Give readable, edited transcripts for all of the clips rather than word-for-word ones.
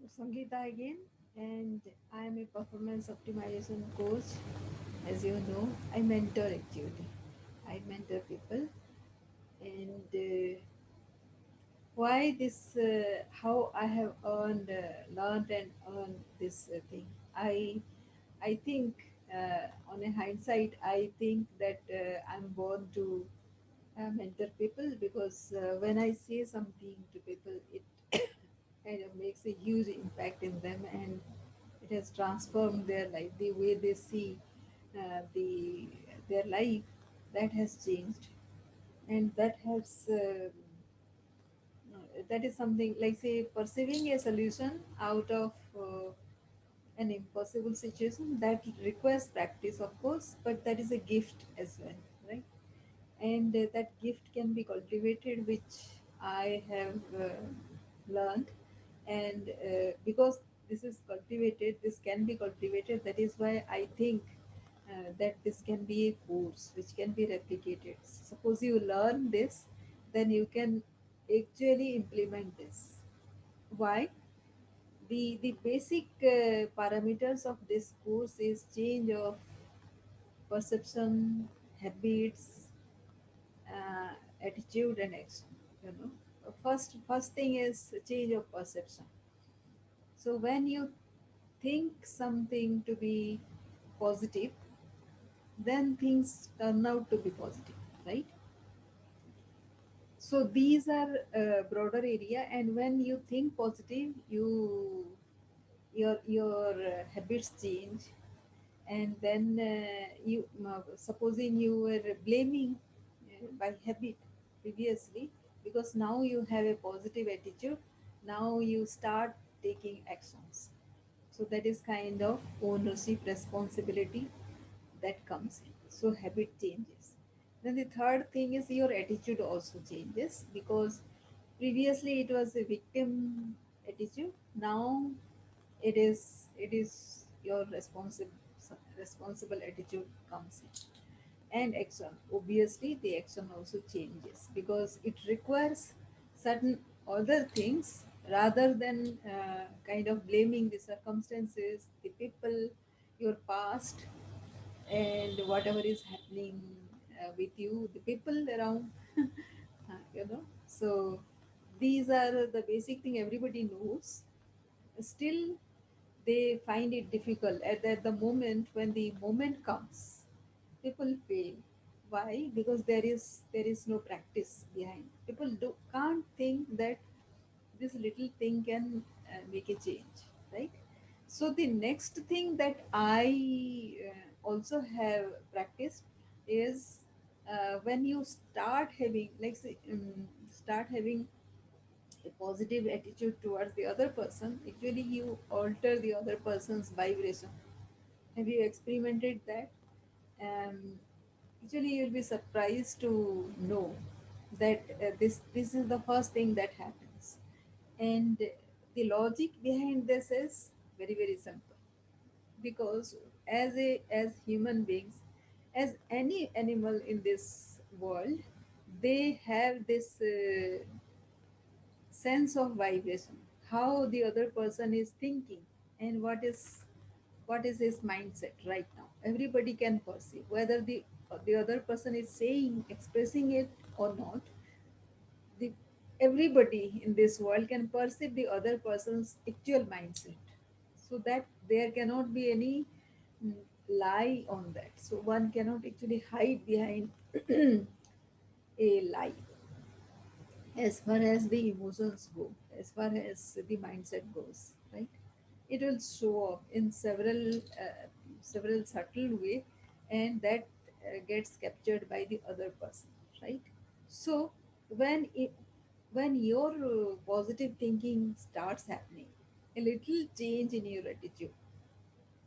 Sangeeta again, and I am a performance optimization coach. As you know, I mentor actually. I mentor people, and why this? How I have learned and earned this thing. I think, on a hindsight, I think that I'm born to mentor people because when I say something to people, it kind of makes a huge impact in them, and it has transformed their life. The way they see their life, that has changed, and that is something like, say, perceiving a solution out of an impossible situation that requires practice, of course, but that is a gift as well, right? And that gift can be cultivated, which I have learned. And because this can be cultivated, that is why I think that this can be a course which can be replicated. Suppose you learn this, then you can actually implement this. Why? The basic parameters of this course is change of perception, habits, uh, attitude and action. You know, first thing is change of perception. So when you think something to be positive, then things turn out to be positive, right? So these are broader area, and when you think positive, your habits change. And then supposing you were blaming by habit previously, because now you have a positive attitude, now you start taking actions. So that is kind of ownership, responsibility that comes in. So habit changes. Then the third thing is your attitude also changes, because previously it was a victim attitude. Now it is your responsible attitude comes in. And action, obviously the action also changes, because it requires certain other things rather than kind of blaming the circumstances, the people, your past, and whatever is happening with you, the people around. So these are the basic thing everybody knows. Still they find it difficult at the moment. When the moment comes, people fail. Why? Because there is no practice behind. People can't think that this little thing can make a change, right? So the next thing that I also have practiced is, when you start having, like, say, start having a positive attitude towards the other person, actually you alter the other person's vibration. Have you experimented that? um, Actually you'll be surprised to know that this is the first thing that happens. And the logic behind this is very, very simple. Because as human beings, as any animal in this world, they have this sense of vibration, how the other person is thinking, and what is his mindset right now. Everybody can perceive whether the other person is saying, expressing it or not. The Everybody in this world can perceive the other person's actual mindset, so that there cannot be any mm, lie on that. So one cannot actually hide behind a lie, as far as the emotions go, as far as the mindset goes, right? It will show up in several subtle way, and that gets captured by the other person, right? So when your positive thinking starts happening, a little change in your attitude,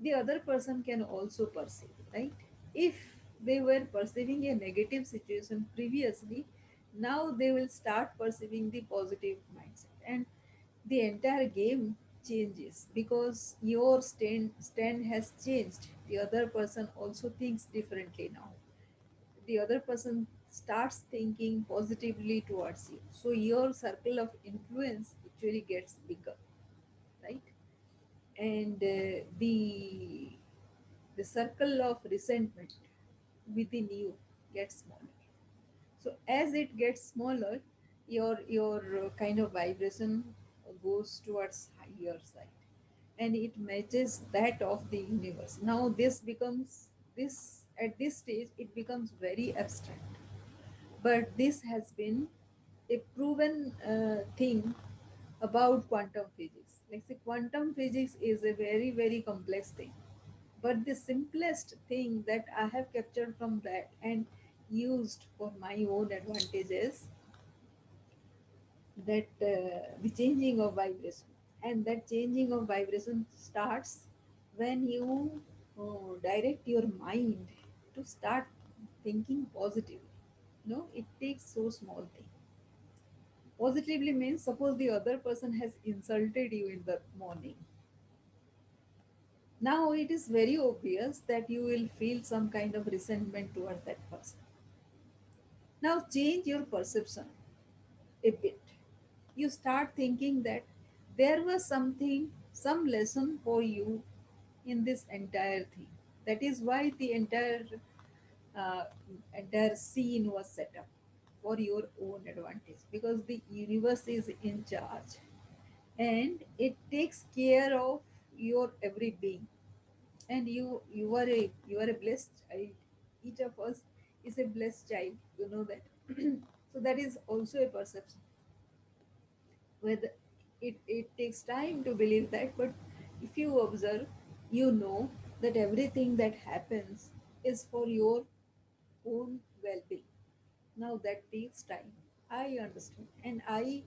the other person can also perceive, right? If they were perceiving a negative situation previously, now they will start perceiving the positive mindset, and the entire game changes, because your stand has changed. The other person also thinks differently now. The other person starts thinking positively towards you, so your circle of influence actually gets bigger, right? and the circle of resentment within you gets smaller. So as it gets smaller, your kind of vibration goes towards higher side, and it matches that of the universe. Now this at this stage it becomes very abstract, but this has been a proven thing about quantum physics. Like say, quantum physics is a very very complex thing, but the simplest thing that I have captured from that and used for my own advantages, that the changing of vibration, and that changing of vibration starts when you direct your mind to start thinking positively. No, it takes so small thing. Positively means, suppose the other person has insulted you in the morning. Now it is very obvious that you will feel some kind of resentment toward that person. Now change your perception a bit. You start thinking that there was something, some lesson for you in this entire thing. That is why the uh, entire scene was set up for your own advantage, because the universe is in charge and it takes care of your every being. And you are a blessed child. Each of us is a blessed child, you know that. So that is also a perception, whether it takes time to believe that, but if you observe, you know that everything that happens is for your own well-being. Now that takes time, I understand, and I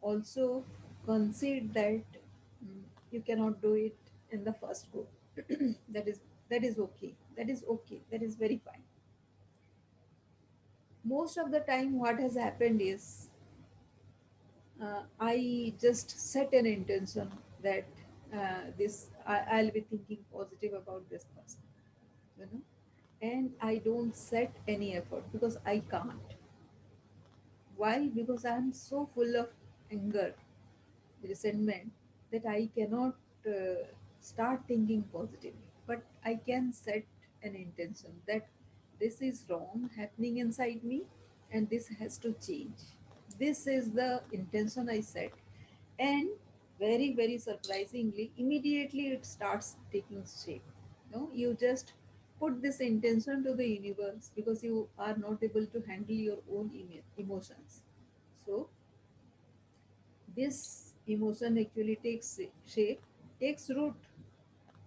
also concede that you cannot do it in the first go. That is okay, that is very fine. Most of the time what has happened is, I just set an intention that I'll be thinking positive about this person, you know, and I don't set any effort because I can't. Why? Because I'm so full of anger, resentment, that I cannot start thinking positively. But I can set an intention that this is wrong happening inside me and this has to change. This is the intention I set. And very, very surprisingly, immediately it starts taking shape. No, you just put this intention to the universe because you are not able to handle your own emotions. So this emotion actually takes shape, takes root,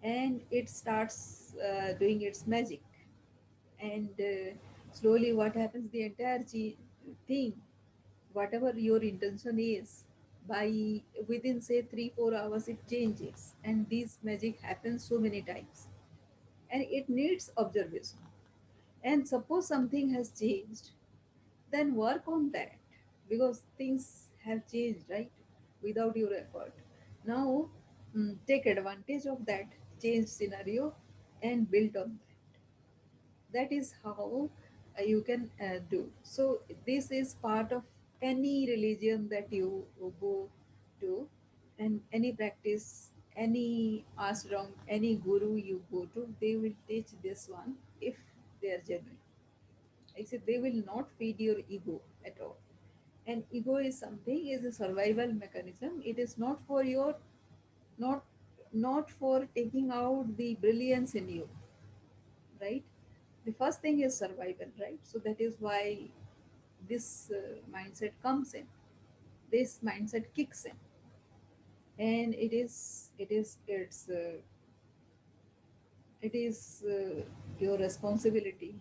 and it starts doing its magic. And slowly, what happens? The entire thing, whatever your intention is, by within say 3 4 hours, it changes, and this magic happens so many times, and it needs observation. And suppose something has changed, then work on that, because things have changed, right? Without your effort. Now, take advantage of that change scenario and build on that. That is how you can do. So, this is part of any religion that you go to, and any practice, any ashram, any guru you go to, they will teach this one if they are genuine. I said they will not feed your ego at all. And ego is something, is a survival mechanism. It is not for your, not not for taking out the brilliance in you, right? The first thing is survival, right? So that is why this mindset comes in. This mindset kicks in, and it is your responsibility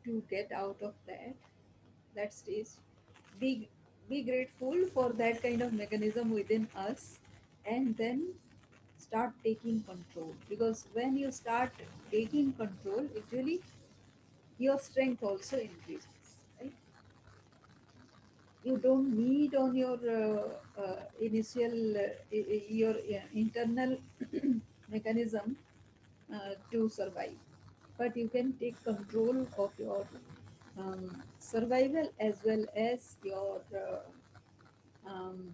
to get out of that stage. Be be grateful for that kind of mechanism within us, and then start taking control, because when you start taking control, actually your strength also increases, right? You don't need on your initial your internal mechanism to survive, but you can take control of your survival as well as your um,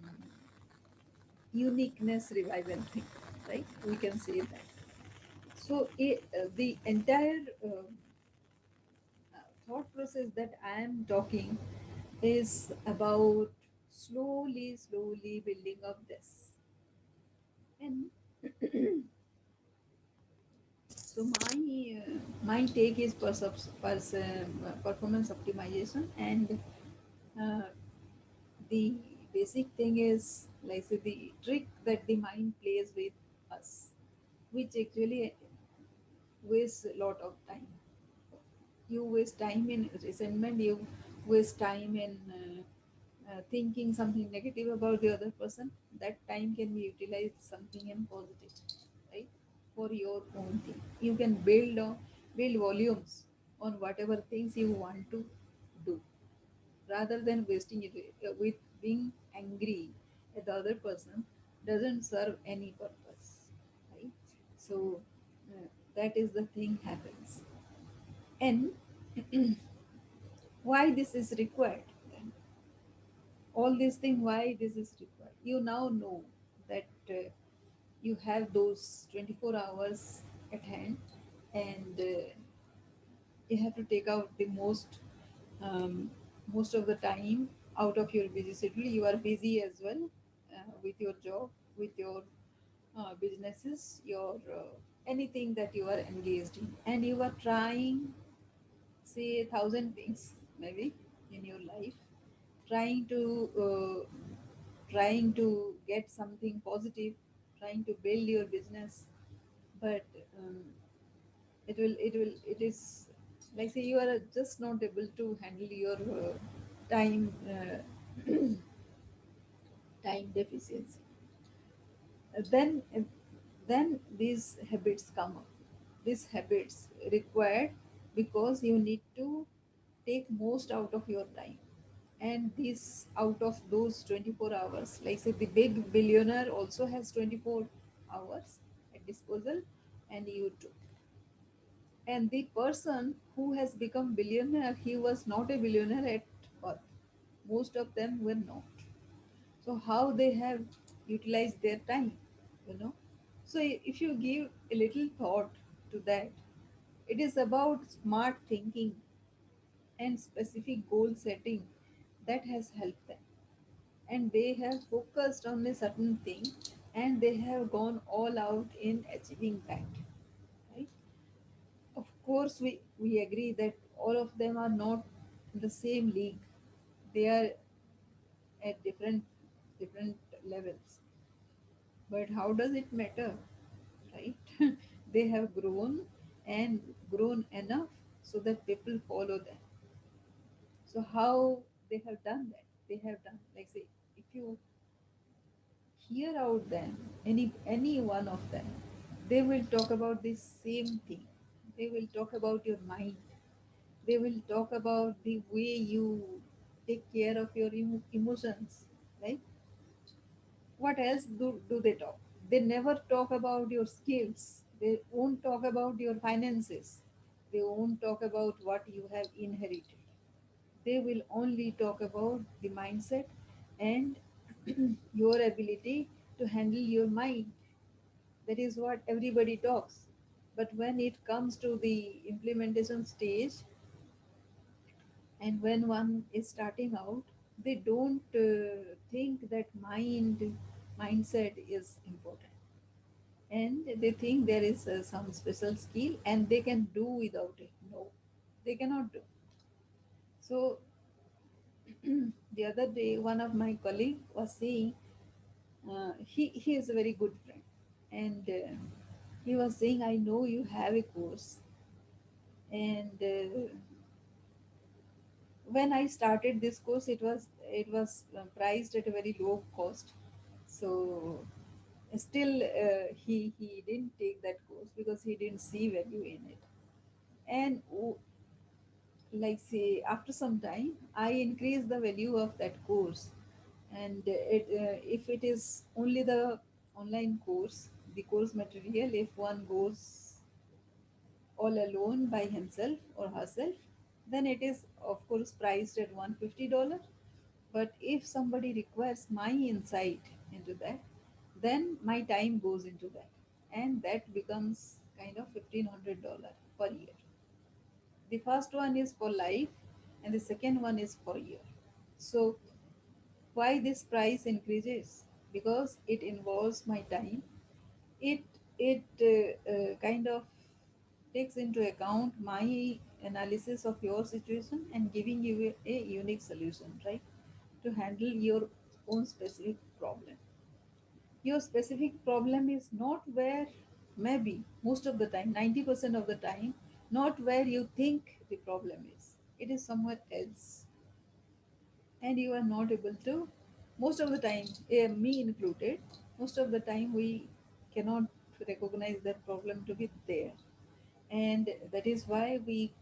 uniqueness revival thing. right? We can say that. So the entire thought process that I am talking is about slowly building up this. And so my take is performance optimization, and uh, the basic thing is like say, the trick that the mind plays with us, which actually wastes a lot of time. You waste time in resentment, you waste time in thinking something negative about the other person. That time can be utilized something in positive, right? For your own thing, you can build volumes on whatever things you want to do, rather than wasting it with being angry at the other person. Doesn't serve any purpose, right? So uh, that is the thing happens. And why this is required then, all these things, why this is required, you now know that you have those 24 hours at hand, and you have to take out the um, most of the time out of your busy schedule. You are busy as well with your job, with your businesses, your anything that you are engaged in, and you are trying say 1,000 things maybe in your life, trying to trying to get something positive, trying to build your business, but um, it is like say you are just not able to handle your time time deficiency. Then these habits come up. These habits required because you need to take most out of your time, and this out of those 24 hours, like say the big billionaire also has 24 hours at disposal, and you too. And the person who has become billionaire, he was not a billionaire at birth. Most of them were not. So how they have utilized their time, you know? So if you give a little thought to that, it is about smart thinking and specific goal setting that has helped them. And they have focused on a certain thing, and they have gone all out in achieving that, right? Of course, we agree that all of them are not in the same league. They are at different levels. But how does it matter, right? They have grown, and grown enough so that people follow them. So how they have done that? They have done, like say, if you hear out them, any one of them, they will talk about the same thing. They will talk about your mind. They will talk about the way you take care of your emotions, right? What else do they talk? They never talk about your skills. They won't talk about your finances. They won't talk about what you have inherited. They will only talk about the mindset and your ability to handle your mind. That is what everybody talks. But when it comes to the implementation stage, and when one is starting out, they don't think that mindset is important, and they think there is some special skill and they can do without it. No, they cannot do. So the other day one of my colleague was saying, he is a very good friend, and he was saying, I know you have a course, and when I started this course, it was priced at a very low cost. So still, he didn't take that course because he didn't see value in it. And like say after some time, I increased the value of that course, and if it is only the online course, the course material, if one goes all alone by himself or herself, then it is of course priced at $150. But if somebody requires my insight into that, then my time goes into that. and that becomes kind of $1,500 per year. The first one is for life, and the second one is for year. So why this price increases? Because it involves my time. It kind of takes into account my analysis of your situation and giving you a unique solution, right, to handle your own specific problem. Your specific problem is not where, maybe most of the time, 90% of the time, not where you think the problem is. It is somewhere else. And you are not able to, most of the time, me included, most of the time we cannot recognize that problem to be there. And that is why we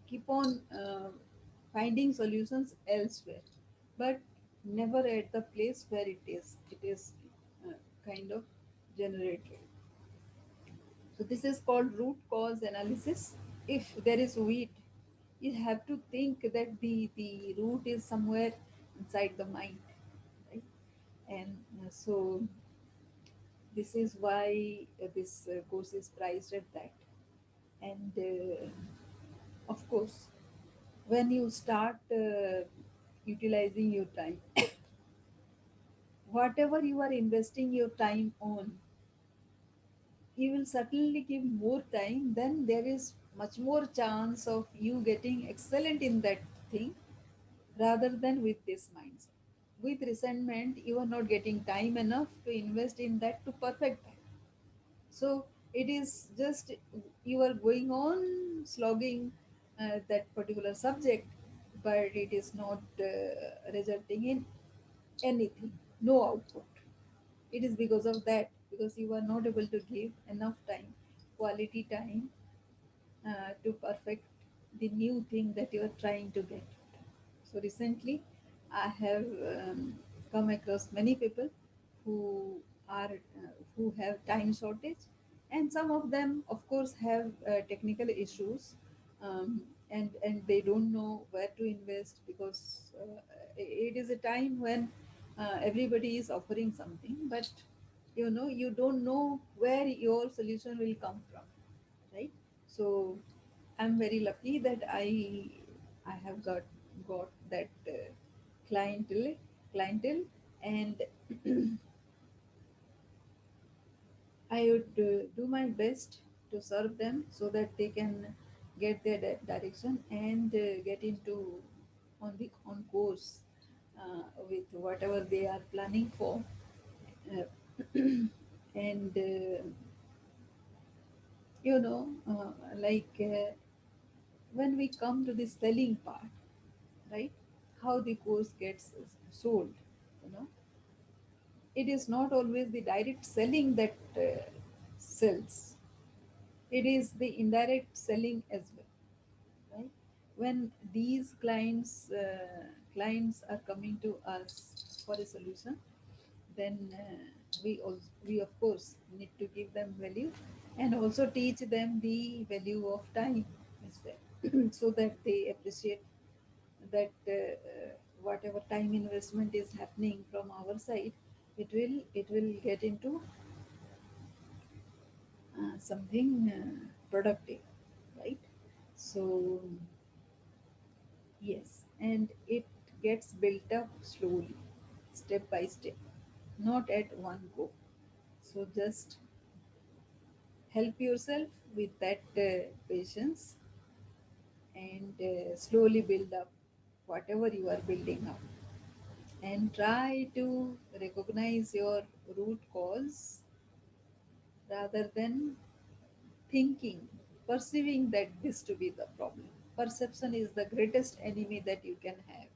keep on finding solutions elsewhere, but never at the place where it is uh, kind of generated. So this is called root cause analysis. If there is wheat, you have to think that the root is somewhere inside the mind, right? And so this is why this course is priced at that. And of course, when you start utilizing your time, whatever you are investing your time on, you will certainly give more time, then there is much more chance of you getting excellent in that thing rather than with this mindset. With resentment, you are not getting time enough to invest in that to perfect that. So it is just you are going on slogging that particular subject, but it is not resulting in anything, no output. It is because of that, because you are not able to give enough time, quality time, to perfect the new thing that you are trying to get. So recently, I have come across many people who are who have time shortage, and some of them, of course, have technical issues, and they don't know where to invest because it is a time when everybody is offering something, but you don't know where your solution will come from, right? So I'm very lucky that I have got that clientele, and I would do my best to serve them so that they can get their direction and get into on course with whatever they are planning for. Uh, and like when we come to the selling part, right? How the course gets sold, you know, it is not always the direct selling that sells. It is the indirect selling as well, right? When these clients are coming to us for a solution, then we of course need to give them value and also teach them the value of time as well, so that they appreciate that whatever time investment is happening from our side, it will get into something productive, right? So yes, and it gets built up slowly, step by step, not at one go. So just help yourself with that patience and slowly build up whatever you are building up, and try to recognize your root cause rather than thinking, perceiving that this to be the problem. Perception is the greatest enemy that you can have.